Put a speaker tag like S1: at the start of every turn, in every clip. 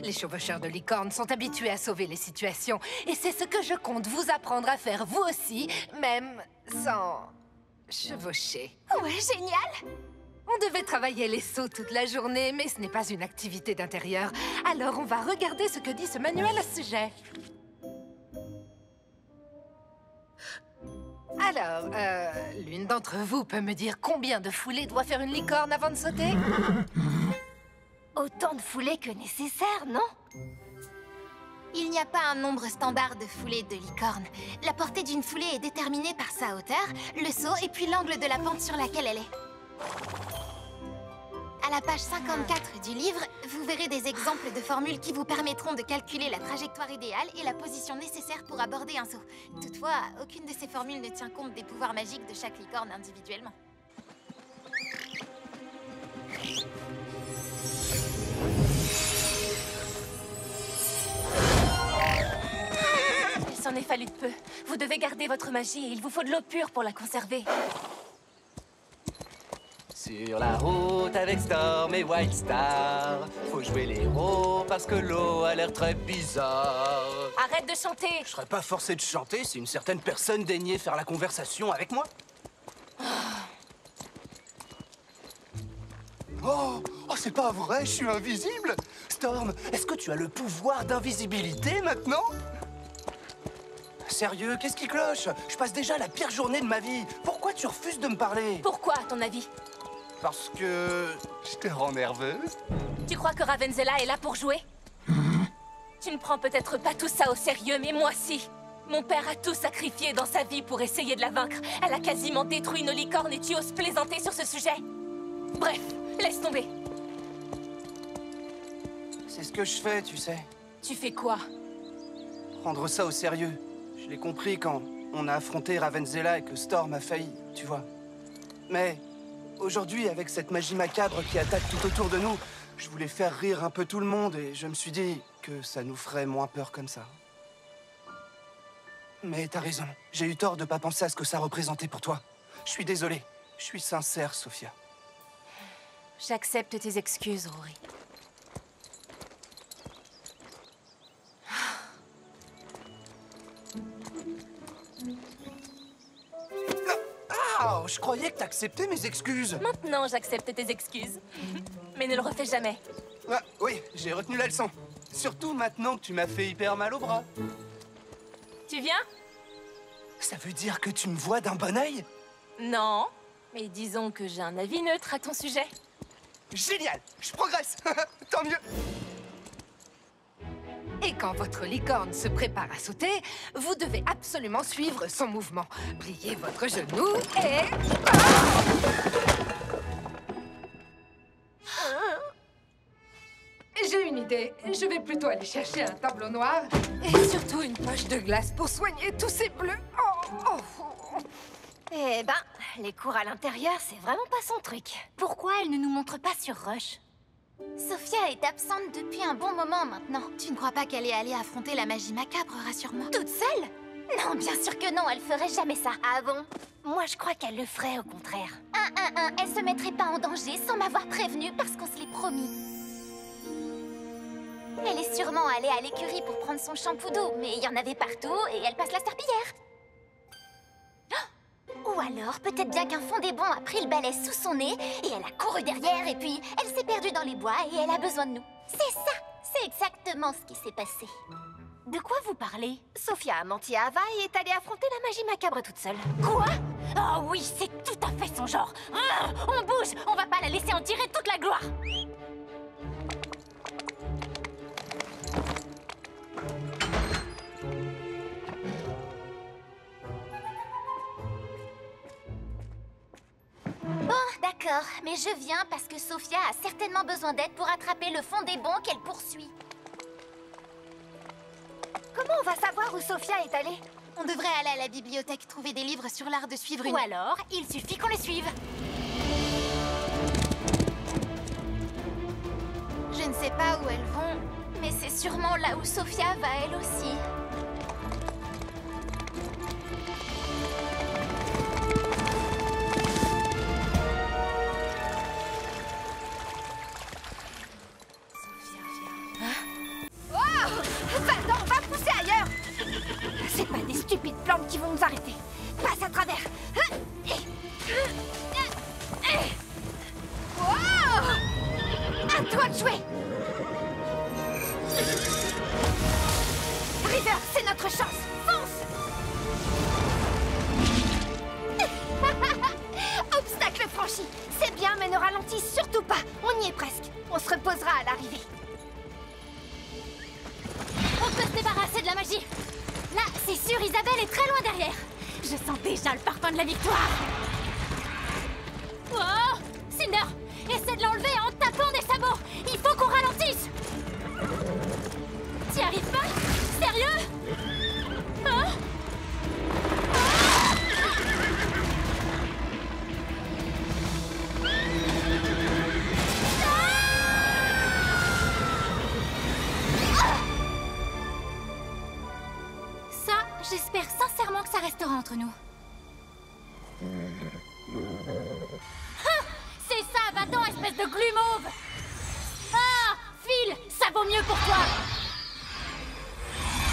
S1: Les chevaucheurs de licorne sont habitués à sauver les situations. Et c'est ce que je compte vous apprendre à faire vous aussi, même sans chevaucher.
S2: Ouais, génial!
S1: On devait travailler les sauts toute la journée, mais ce n'est pas une activité d'intérieur. Alors on va regarder ce que dit ce manuel à ce sujet. Alors, l'une d'entre vous peut me dire combien de foulées doit faire une licorne avant de sauter?
S2: Autant de foulées que nécessaire, non? Il n'y a pas un nombre standard de foulées de licorne. La portée d'une foulée est déterminée par sa hauteur, le saut et puis l'angle de la pente sur laquelle elle est. À la page 54 du livre, vous verrez des exemples de formules qui vous permettront de calculer la trajectoire idéale et la position nécessaire pour aborder un saut. Toutefois, aucune de ces formules ne tient compte des pouvoirs magiques de chaque licorne individuellement.
S3: Il s'en est fallu de peu. Vous devez garder votre magie et il vous faut de l'eau pure pour la conserver.
S4: Sur la route avec Storm et White Star, faut jouer les héros parce que l'eau a l'air très bizarre.
S3: Arrête de chanter!
S4: Je serais pas forcé de chanter si une certaine personne daignait faire la conversation avec moi. Oh, c'est pas vrai, je suis invisible. Storm, est-ce que tu as le pouvoir d'invisibilité maintenant? Sérieux, qu'est-ce qui cloche? Je passe déjà la pire journée de ma vie. Pourquoi tu refuses de me parler?
S3: Pourquoi, à ton avis?
S4: Parce que je te rends nerveuse.
S3: Tu crois que Ravenzela est là pour jouer? Tu ne prends peut-être pas tout ça au sérieux, mais moi si. Mon père a tout sacrifié dans sa vie pour essayer de la vaincre. Elle a quasiment détruit nos licornes et tu oses plaisanter sur ce sujet. Bref, laisse tomber.
S4: C'est ce que je fais, tu sais.
S3: Tu fais quoi?
S4: Prendre ça au sérieux. Je l'ai compris quand on a affronté Ravenzela et que Storm a failli, tu vois. Mais aujourd'hui, avec cette magie macabre qui attaque tout autour de nous, je voulais faire rire un peu tout le monde et je me suis dit que ça nous ferait moins peur comme ça. Mais t'as raison, j'ai eu tort de pas penser à ce que ça représentait pour toi. Je suis désolé, je suis sincère, Sophia.
S3: J'accepte tes excuses, Rory.
S4: Ah, je croyais que t'acceptais mes excuses.
S3: Maintenant, j'accepte tes excuses. Mais ne le refais jamais.
S4: Ah, oui, j'ai retenu la leçon. Surtout maintenant que tu m'as fait hyper mal au bras.
S3: Tu viens?
S4: Ça veut dire que tu me vois d'un bon œil?
S3: Non, mais disons que j'ai un avis neutre à ton sujet.
S4: Génial, je progresse. Tant mieux.
S1: Et quand votre licorne se prépare à sauter, vous devez absolument suivre son mouvement. Pliez votre genou et... J'ai une idée. Je vais plutôt aller chercher un tableau noir et surtout une poche de glace pour soigner tous ces bleus.
S2: Eh ben, les cours à l'intérieur, c'est vraiment pas son truc. Pourquoi elle ne nous montre pas sur Rush? Sophia est absente depuis un bon moment maintenant. Tu ne crois pas qu'elle est allée affronter la magie macabre, rassure-moi? Toute seule? Non, bien sûr que non, elle ferait jamais ça. Ah bon? Moi, je crois qu'elle le ferait au contraire. Elle se mettrait pas en danger sans m'avoir prévenue parce qu'on se l'est promis. Elle est sûrement allée à l'écurie pour prendre son shampoo d'eau, mais il y en avait partout et elle passe la serpillière. Ou alors, peut-être bien qu'un fondé-bon a pris le balai sous son nez et elle a couru derrière et puis elle s'est perdue dans les bois et elle a besoin de nous. C'est ça! C'est exactement ce qui s'est passé. De quoi vous parlez? Sophia a menti à Ava et est allée affronter la magie macabre toute seule. Quoi? Oh oui, c'est tout à fait son genre. On bouge! On va pas la laisser en tirer toute la gloire! Bon, d'accord, mais je viens parce que Sophia a certainement besoin d'aide pour attraper le fondé-bon qu'elle poursuit. Comment on va savoir où Sophia est allée? On devrait aller à la bibliothèque trouver des livres sur l'art de suivre une... Ou alors, il suffit qu'on les suive. Je ne sais pas où elles vont, mais c'est sûrement là où Sophia va elle aussi. stupides plantes qui vont nous arrêter. Passe à travers. Wow! À toi de jouer. River, c'est notre chance. Fonce! Obstacle franchi. C'est bien, mais ne ralentis surtout pas. On y est presque. On se reposera à l'arrivée. On peut se débarrasser de la magie. Là, c'est sûr, Isabelle est très loin derrière. Je sens déjà le parfum de la victoire. Oh! Cinder, essaie de l'enlever en tapant des sabots. Il faut qu'on ralentisse. T'y arrives pas? Sérieux? Hein? Ça, j'espère sincèrement que ça restera entre nous. C'est ça, va-t'en, espèce de glu mauve! Ah! Phil, ça vaut mieux pour toi!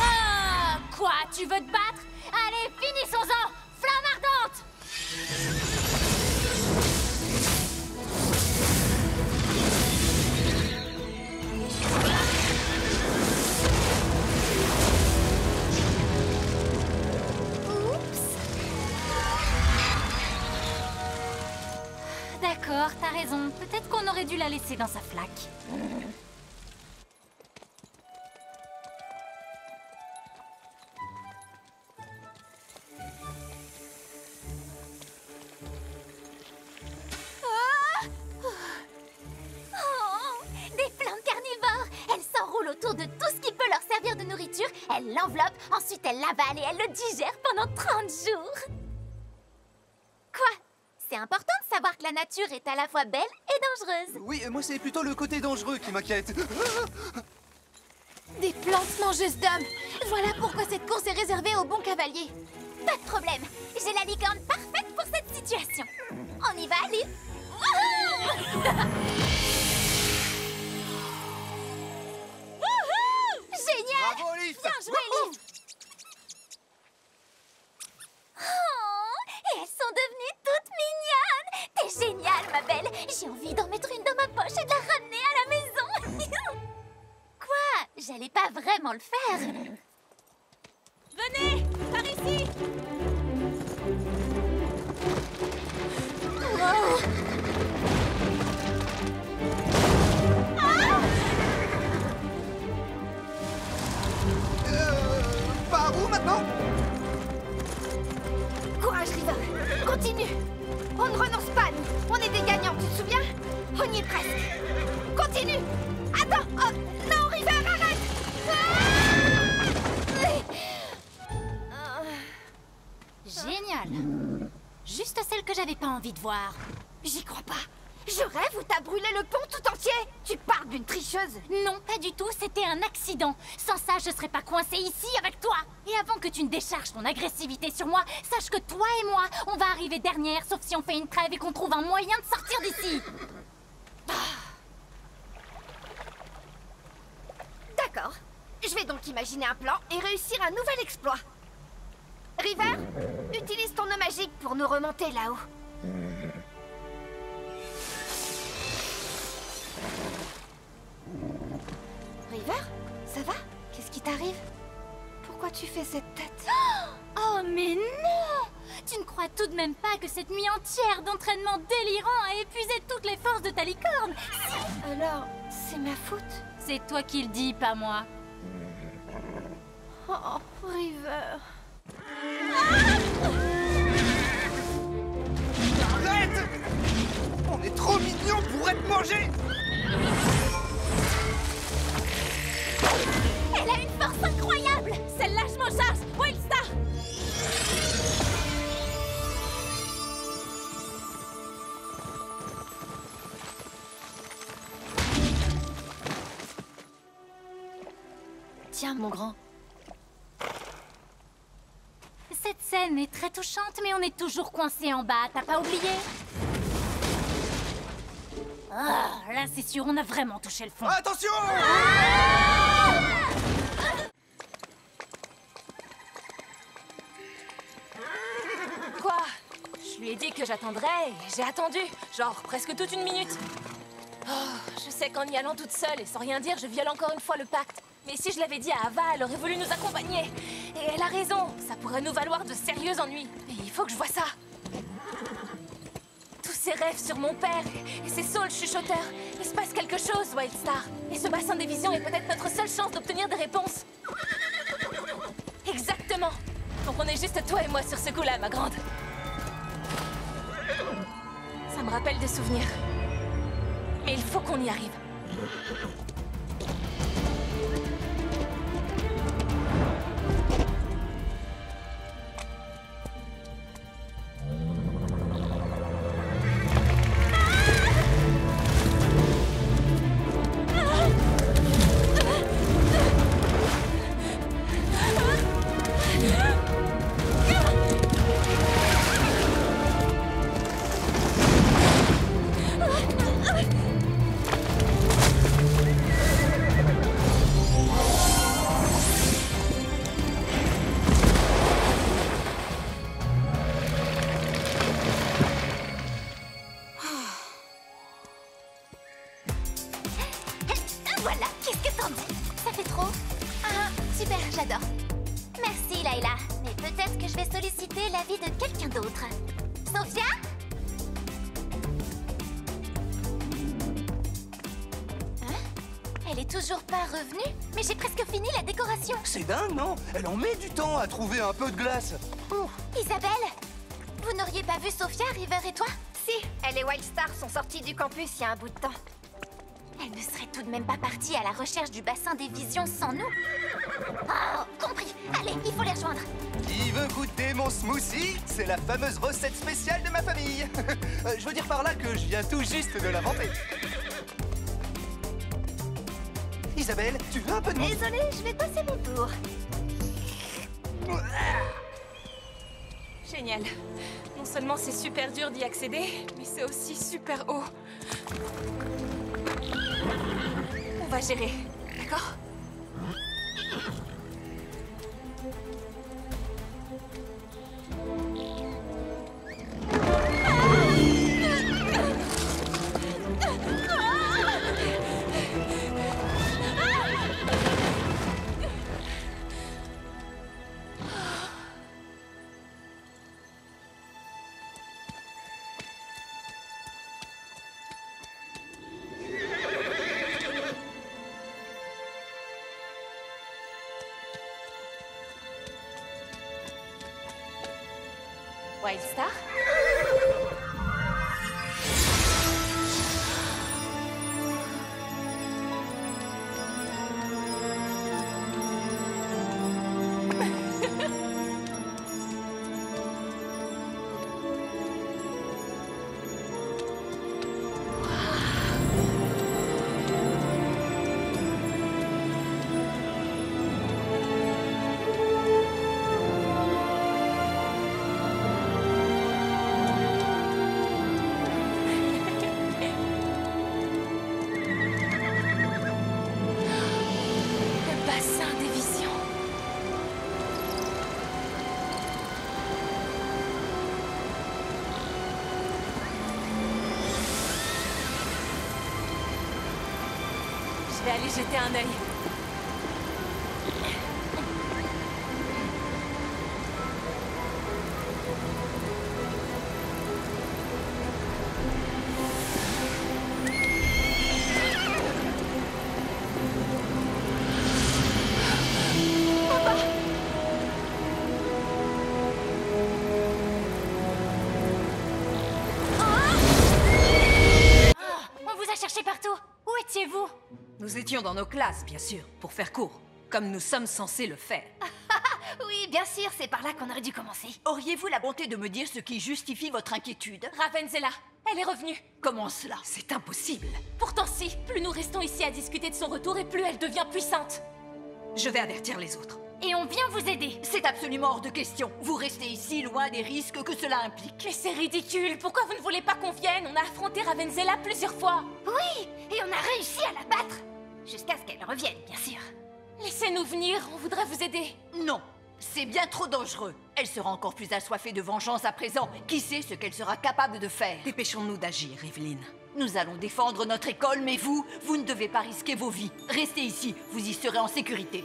S2: Ah! Quoi, tu veux te battre? Allez, finissons-en! Flamme ardente! D'accord, t'as raison. Peut-être qu'on aurait dû la laisser dans sa flaque. Des plantes carnivores! Elles s'enroulent autour de tout ce qui peut leur servir de nourriture. Elles l'enveloppent, ensuite elles l'avalent et elles le digèrent pendant 30 jours. Quoi? C'est important de savoir que la nature est à la fois belle et dangereuse.
S4: Oui, moi c'est plutôt le côté dangereux qui m'inquiète.
S2: Des plantes mangeuses d'hommes. Voilà pourquoi cette course est réservée aux bons cavaliers. Pas de problème. J'ai la licorne parfaite pour cette situation. On y va, Liv. Génial!
S4: Bravo, Liv!
S2: Bien joué, Liv! Oh, et elles sont devenues toutes mignonnes! T'es géniale, ma belle! J'ai envie d'en mettre une dans ma poche et de la ramener à la maison! Quoi? J'allais pas vraiment le faire!
S3: Venez, par ici.
S2: Oh. Ah!
S4: Par où maintenant?
S2: Courage, River! Continue! On ne renonce pas, nous! On est des gagnants, tu te souviens? On y est presque! Continue! Attends! Oh, non, River, arrête! Génial! Juste celle que j'avais pas envie de voir. J'y crois pas! Je rêve ou t'as brûlé le pont tout entier? Tu parles d'une tricheuse? Non, pas du tout, c'était un accident. Sans ça, je serais pas coincée ici avec toi. Et avant que tu ne décharges ton agressivité sur moi, sache que toi et moi, on va arriver dernière, sauf si on fait une trêve et qu'on trouve un moyen de sortir d'ici. D'accord. Je vais donc imaginer un plan et réussir un nouvel exploit. River, utilise ton eau magique pour nous remonter là-haut. River, ça va? Qu'est-ce qui t'arrive? Pourquoi tu fais cette tête? Oh, mais non! Tu ne crois tout de même pas que cette nuit entière d'entraînement délirant a épuisé toutes les forces de ta licorne? Alors, c'est ma faute? C'est toi qui le dis, pas moi. Oh, River...
S4: Arrête! On est trop mignons pour être mangés!
S2: Elle a une force incroyable!
S3: Celle-là, je m'en charge. Wildstar.
S2: Tiens, mon grand. Cette scène est très touchante, mais on est toujours coincé en bas, t'as pas oublié? Ah, là c'est sûr, on a vraiment touché le fond.
S4: Attention!
S2: Ah!
S3: ai dit que j'attendrais et j'ai attendu, genre presque toute une minute. Oh, je sais qu'en y allant toute seule et sans rien dire, je viole encore une fois le pacte. Mais si je l'avais dit à Ava, elle aurait voulu nous accompagner. Et elle a raison, ça pourrait nous valoir de sérieux ennuis. Mais il faut que je vois ça. Tous ces rêves sur mon père et ces saules chuchoteurs. Il se passe quelque chose, Wildstar. Et ce bassin des visions est peut-être notre seule chance d'obtenir des réponses. Exactement. Donc on est juste toi et moi sur ce coup-là, ma grande. Ça me rappelle des souvenirs. Mais il faut qu'on y arrive.
S2: Voilà, qu'est-ce que t'en dis? Ça fait trop? Ah, super, j'adore. Merci, Layla. Mais peut-être que je vais solliciter l'avis de quelqu'un d'autre. Sophia? Hein? Elle est toujours pas revenue? Mais j'ai presque fini la décoration.
S4: C'est dingue, non? Elle en met du temps à trouver un peu de glace.
S2: Isabelle? Vous n'auriez pas vu Sophia, River et toi?
S1: Si, elle et Wildstar sont sortis du campus il y a un bout de temps.
S2: Elle ne serait tout de même pas partie à la recherche du bassin des visions sans nous. Oh, compris. Allez, il faut les rejoindre.
S4: Qui veut goûter mon smoothie? C'est la fameuse recette spéciale de ma famille. Je veux dire par là que je viens tout juste de l'inventer. Isabelle, tu veux un peu de mousse?
S2: Désolée, je vais passer mon tour.
S3: Génial. Non seulement c'est super dur d'y accéder, mais c'est aussi super haut. On va gérer, d'accord? Wildstar? Je vais aller jeter un œil.
S2: On vous a cherché partout. Où étiez-vous?
S5: Nous étions dans nos classes, bien sûr, pour faire court, comme nous sommes censés le faire.
S2: Oui, bien sûr, c'est par là qu'on aurait dû commencer.
S5: Auriez-vous la bonté de me dire ce qui justifie votre inquiétude?
S3: Ravenzela, elle est revenue.
S5: Comment cela? C'est impossible.
S3: Pourtant si, plus nous restons ici à discuter de son retour et plus elle devient puissante.
S5: Je vais avertir les autres.
S2: Et on vient vous aider.
S5: C'est absolument hors de question. Vous restez ici, loin des risques que cela implique.
S3: Mais c'est ridicule, pourquoi vous ne voulez pas qu'on vienne? On a affronté Ravenzela plusieurs fois.
S2: Oui, et on a réussi à la battre. Jusqu'à ce qu'elle revienne, bien sûr.
S3: Laissez-nous venir, on voudrait vous aider.
S5: Non,
S6: C'est bien trop dangereux. Elle sera encore plus assoiffée de vengeance à présent. Qui sait ce qu'elle sera capable de faire?
S5: Dépêchons-nous d'agir, Evelyn.
S6: Nous allons défendre notre école, mais vous ne devez pas risquer vos vies. Restez ici, vous y serez en sécurité.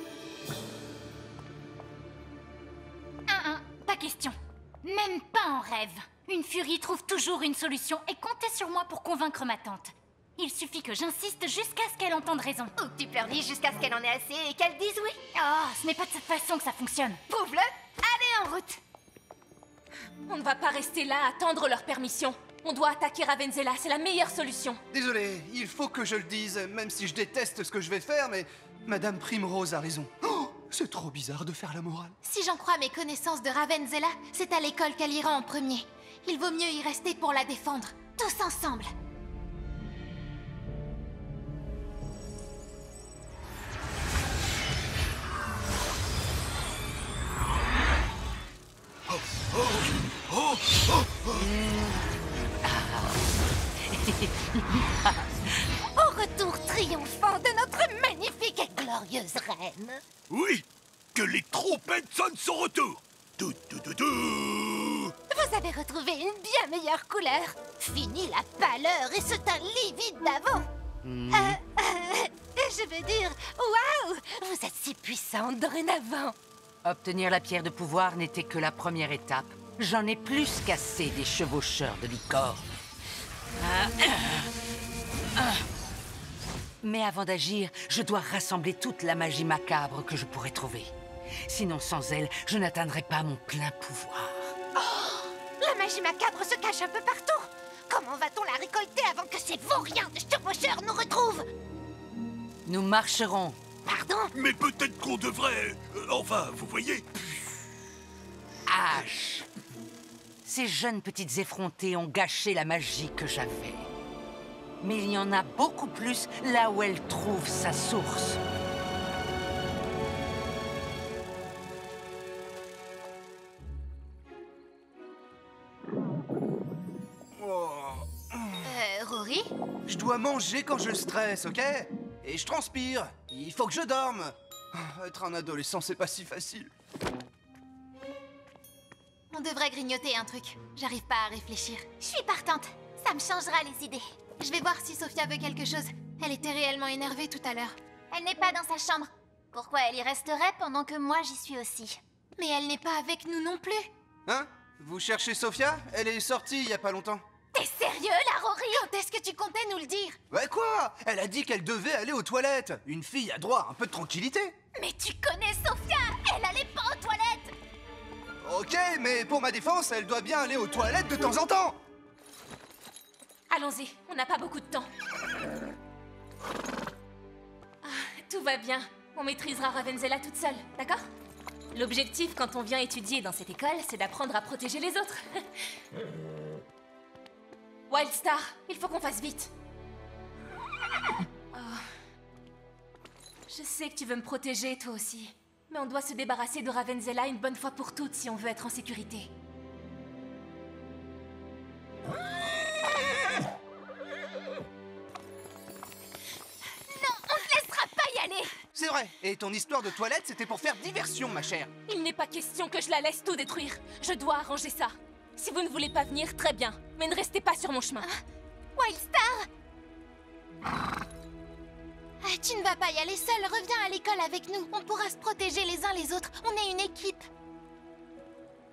S2: Pas question. Même pas en rêve. Une furie trouve toujours une solution et comptez sur moi pour convaincre ma tante. Il suffit que j'insiste jusqu'à ce qu'elle entende raison.
S1: Ou que tu pleurniches jusqu'à ce qu'elle en ait assez et qu'elle dise oui.
S2: Oh, ce n'est pas de cette façon que ça fonctionne.
S1: Prouve-le. Allez, en route.
S3: On ne va pas rester là à attendre leur permission. On doit attaquer Ravenzela, c'est la meilleure solution.
S4: Désolé, il faut que je le dise, même si je déteste ce que je vais faire, mais Madame Primrose a raison. Oh, c'est trop bizarre de faire la morale.
S2: Si j'en crois mes connaissances de Ravenzela, c'est à l'école qu'elle ira en premier. Il vaut mieux y rester pour la défendre, tous ensemble.
S1: Au retour triomphant de notre magnifique et glorieuse reine.
S7: Oui, que les trompettes sonnent son retour. Tout.
S1: Vous avez retrouvé une bien meilleure couleur. Fini la pâleur et ce teint livide d'avant. Je veux dire, waouh, vous êtes si puissante dorénavant.
S8: Obtenir la pierre de pouvoir n'était que la première étape. J'en ai plus qu'assez des chevaucheurs de licorne. Mais avant d'agir, je dois rassembler toute la magie macabre que je pourrais trouver. Sinon, sans elle, je n'atteindrai pas mon plein pouvoir.
S1: La magie macabre se cache un peu partout. Comment va-t-on la récolter avant que ces vauriens de chevaucheurs nous retrouvent?
S8: Nous marcherons.
S1: Pardon?
S7: Mais peut-être qu'on devrait... enfin, vous voyez...
S8: H. Ces jeunes petites effrontées ont gâché la magie que j'avais. Mais il y en a beaucoup plus là où elle trouve sa source.
S2: Rory?
S4: Je dois manger quand je stresse, ok? Et je transpire. Il faut que je dorme. Être un adolescent, c'est pas si facile.
S2: On devrait grignoter un truc. J'arrive pas à réfléchir. Je suis partante. Ça me changera les idées. Je vais voir si Sophia veut quelque chose. Elle était réellement énervée tout à l'heure.
S9: Elle n'est pas dans sa chambre. Pourquoi elle y resterait pendant que moi j'y suis aussi?
S2: Mais elle n'est pas avec nous non plus.
S4: Hein? Vous cherchez Sophia? Elle est sortie il y a pas longtemps.
S2: T'es sérieux là, Rory? Quand est-ce que tu comptais nous le dire?
S4: Ouais quoi? Elle a dit qu'elle devait aller aux toilettes. Une fille a droit à un peu de tranquillité.
S2: Mais tu connais Sophia? Elle allait pas aux toilettes!
S4: Ok, mais pour ma défense, elle doit bien aller aux toilettes de temps en temps.
S3: Allons-y, on n'a pas beaucoup de temps. Tout va bien. On maîtrisera Ravenzela toute seule, d'accord? L'objectif quand on vient étudier dans cette école, c'est d'apprendre à protéger les autres. Wildstar, il faut qu'on fasse vite. Je sais que tu veux me protéger, toi aussi. Mais on doit se débarrasser de Ravenzela une bonne fois pour toutes si on veut être en sécurité.
S4: C'est vrai. Et ton histoire de toilette, c'était pour faire diversion, ma chère.
S3: Il n'est pas question que je la laisse tout détruire. Je dois arranger ça. Si vous ne voulez pas venir, très bien. Mais ne restez pas sur mon chemin.
S2: Wildstar! Tu ne vas pas y aller seule. Reviens à l'école avec nous. On pourra se protéger les uns les autres. On est une équipe.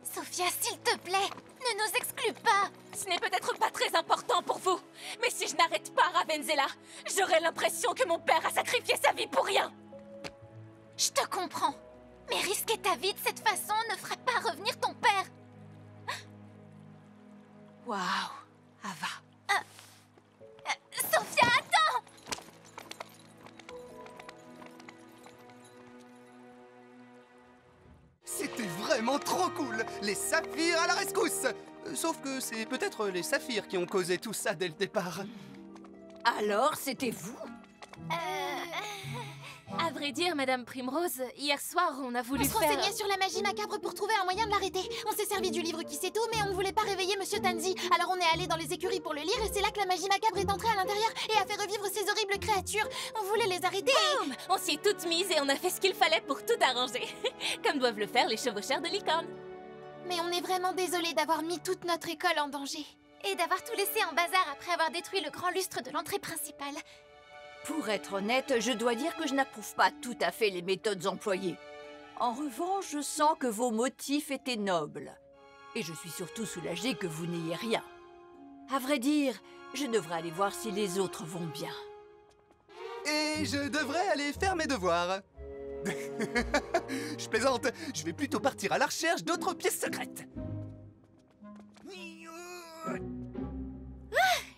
S2: Sophia, s'il te plaît, ne nous exclue pas.
S3: Ce n'est peut-être pas très important pour vous. Mais si je n'arrête pas Ravenzela, j'aurai l'impression que mon père a sacrifié sa vie pour rien.
S2: Je te comprends. Mais risquer ta vie de cette façon ne ferait pas revenir ton père.
S5: Waouh, Ava.
S2: Sophia, attends!
S4: C'était vraiment trop cool. Les saphirs à la rescousse. Sauf que c'est peut-être les saphirs qui ont causé tout ça dès le départ.
S6: Alors, c'était vous?
S3: Ava vrai dire, Madame Primrose, hier soir, on a voulu
S2: On se renseignait sur la magie macabre pour trouver un moyen de l'arrêter. On s'est servi du livre qui sait tout, mais on ne voulait pas réveiller Monsieur Tanzi. Alors on est allé dans les écuries pour le lire, et c'est là que la magie macabre est entrée à l'intérieur et a fait revivre ces horribles créatures. On voulait les arrêter.
S3: Boum! On s'y est toutes mises et on a fait ce qu'il fallait pour tout arranger. Comme doivent le faire les chevaucheurs de licorne.
S2: Mais on est vraiment désolé d'avoir mis toute notre école en danger.
S9: Et d'avoir tout laissé en bazar après avoir détruit le grand lustre de l'entrée principale.
S6: Pour être honnête, je dois dire que je n'approuve pas tout à fait les méthodes employées. En revanche, je sens que vos motifs étaient nobles. Et je suis surtout soulagée que vous n'ayez rien. À vrai dire, je devrais aller voir si les autres vont bien.
S10: Et je devrais aller faire mes devoirs. Je plaisante, je vais plutôt partir à la recherche d'autres pièces secrètes.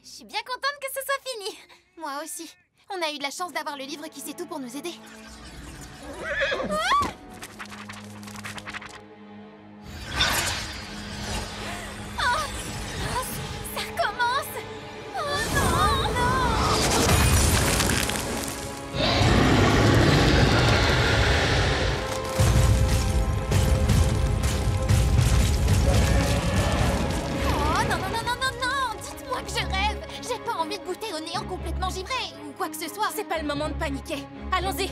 S9: Je suis bien contente que ce soit fini.
S2: Moi aussi. On a eu de la chance d'avoir le livre qui sait tout pour nous aider.
S9: Ça recommence. Oh non,
S2: Oh non, non, non, non, non, non! Dites-moi que je rêve! J'ai pas envie de goûter au néant complètement givré, ou quoi que ce soit.
S3: C'est pas le moment de paniquer. Allons-y.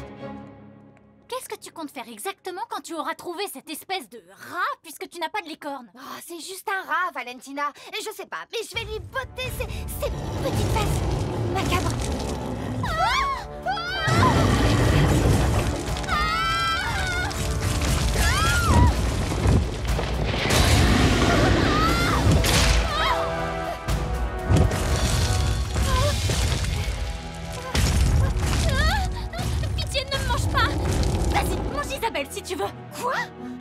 S9: Qu'est-ce que tu comptes faire exactement quand tu auras trouvé cette espèce de rat puisque tu n'as pas de licorne?
S1: Oh, c'est juste un rat, Valentina. Et je sais pas, mais je vais lui botter ses
S9: Petite fesses macabre.
S3: Pitié, ne me mange pas. Vas-y, mange Isabelle si tu veux.
S1: Quoi?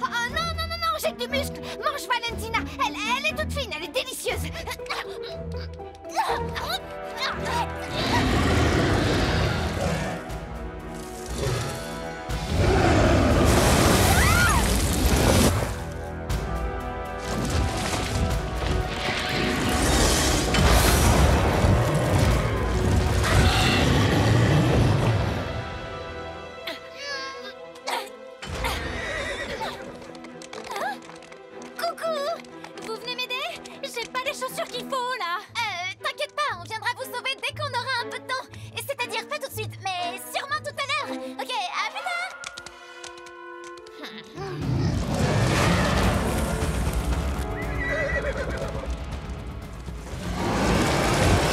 S1: Ah non, non, non, non, j'ai du muscle. Mange Valentina. Elle est toute fine, elle est délicieuse.
S9: Vous venez m'aider? J'ai pas les chaussures qu'il faut, là. T'inquiète pas, on viendra vous sauver dès qu'on aura un peu de temps. Et c'est-à-dire pas tout de suite, mais sûrement tout à l'heure. Ok, à plus tard.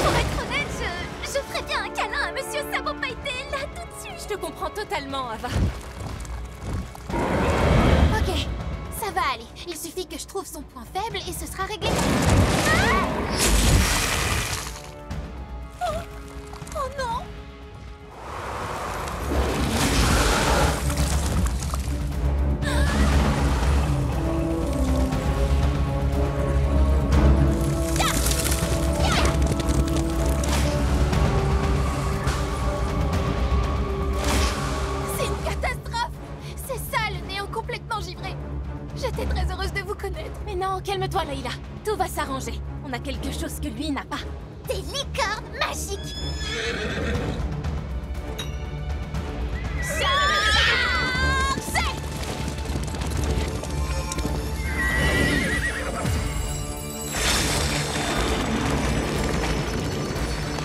S9: Pour être honnête, je ferais bien un câlin à Monsieur Sabot Pailleté, là, tout de suite.
S3: Je te comprends totalement, Ava.
S2: Ok, ça va aller. Il suffit que je trouve son point faible et ce sera réglé. Oh non! C'est une catastrophe! C'est ça, le néant complètement givré. J'étais très heureuse de vous connaître.
S3: Mais non, calme-toi, Layla. Tout va s'arranger. On a quelque chose que lui n'a pas.
S9: Des licornes magiques.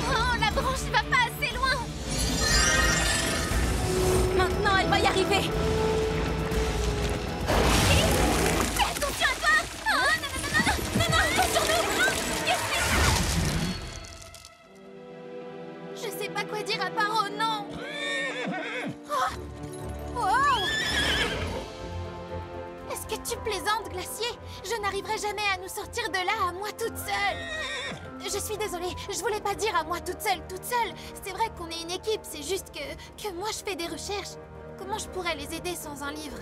S3: Oh, la branche va pas assez loin. Maintenant, elle va y arriver.
S9: Fais attention à toi. Oh non, non, non, non, non, non, non, pas sur nous.
S2: Je sais pas quoi dire à part oh non! Oh. Oh. Est-ce que tu plaisantes, Glacier? Je n'arriverai jamais à nous sortir de là à moi toute seule! Je suis désolée, je voulais pas dire à moi toute seule, toute seule! C'est vrai qu'on est une équipe, c'est juste que moi je fais des recherches. Comment je pourrais les aider sans un livre?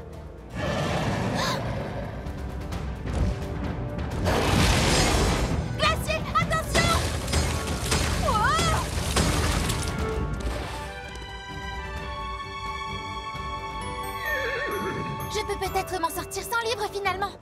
S2: Glacier, attention! Oh. Je peux peut-être m'en sortir sans livre finalement.